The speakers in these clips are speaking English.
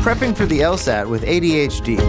Prepping for the LSAT with ADHD.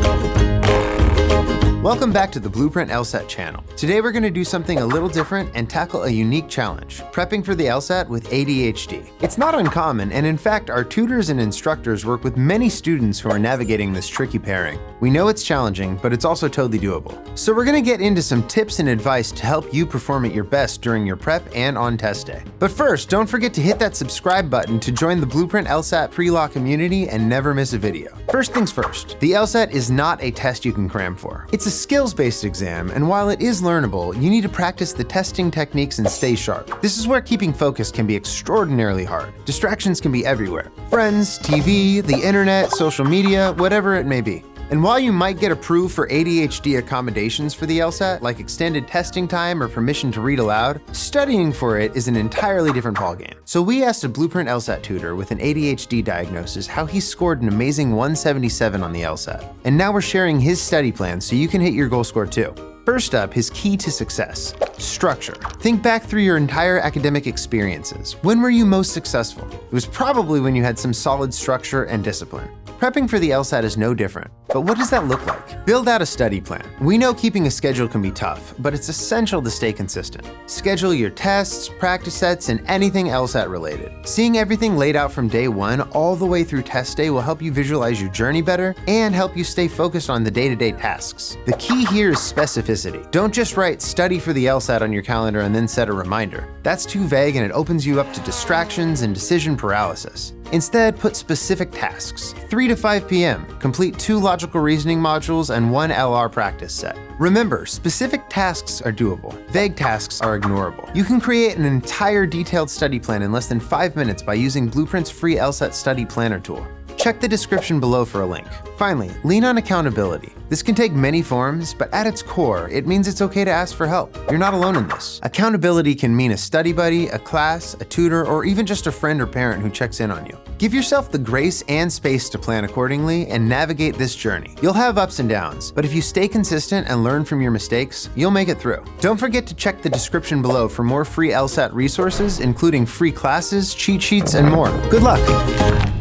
Welcome back to the Blueprint LSAT channel. Today we're going to do something a little different and tackle a unique challenge, prepping for the LSAT with ADHD. It's not uncommon, and in fact, our tutors and instructors work with many students who are navigating this tricky pairing. We know it's challenging, but it's also totally doable. So we're going to get into some tips and advice to help you perform at your best during your prep and on test day. But first, don't forget to hit that subscribe button to join the Blueprint LSAT pre-law community and never miss a video. First things first, the LSAT is not a test you can cram for. It's a skills-based exam, and while it is learnable, you need to practice the testing techniques and stay sharp. This is where keeping focus can be extraordinarily hard. Distractions can be everywhere. Friends, TV, the internet, social media, whatever it may be. And while you might get approved for ADHD accommodations for the LSAT, like extended testing time or permission to read aloud, studying for it is an entirely different ballgame. So we asked a Blueprint LSAT tutor with an ADHD diagnosis how he scored an amazing 177 on the LSAT. And now we're sharing his study plan so you can hit your goal score too. First up, his key to success: structure. Think back through your entire academic experiences. When were you most successful? It was probably when you had some solid structure and discipline. Prepping for the LSAT is no different, but what does that look like? Build out a study plan. We know keeping a schedule can be tough, but it's essential to stay consistent. Schedule your tests, practice sets, and anything LSAT related. Seeing everything laid out from day one all the way through test day will help you visualize your journey better and help you stay focused on the day-to-day tasks. The key here is specificity. Don't just write "study for the LSAT" on your calendar and then set a reminder. That's too vague and it opens you up to distractions and decision paralysis. Instead, put specific tasks. 3 to 5 p.m., complete 2 logical reasoning modules and 1 LR practice set. Remember, specific tasks are doable. Vague tasks are ignorable. You can create an entire detailed study plan in less than 5 minutes by using Blueprint's free LSAT study planner tool. Check the description below for a link. Finally, lean on accountability. This can take many forms, but at its core, it means it's okay to ask for help. You're not alone in this. Accountability can mean a study buddy, a class, a tutor, or even just a friend or parent who checks in on you. Give yourself the grace and space to plan accordingly and navigate this journey. You'll have ups and downs, but if you stay consistent and learn from your mistakes, you'll make it through. Don't forget to check the description below for more free LSAT resources, including free classes, cheat sheets, and more. Good luck!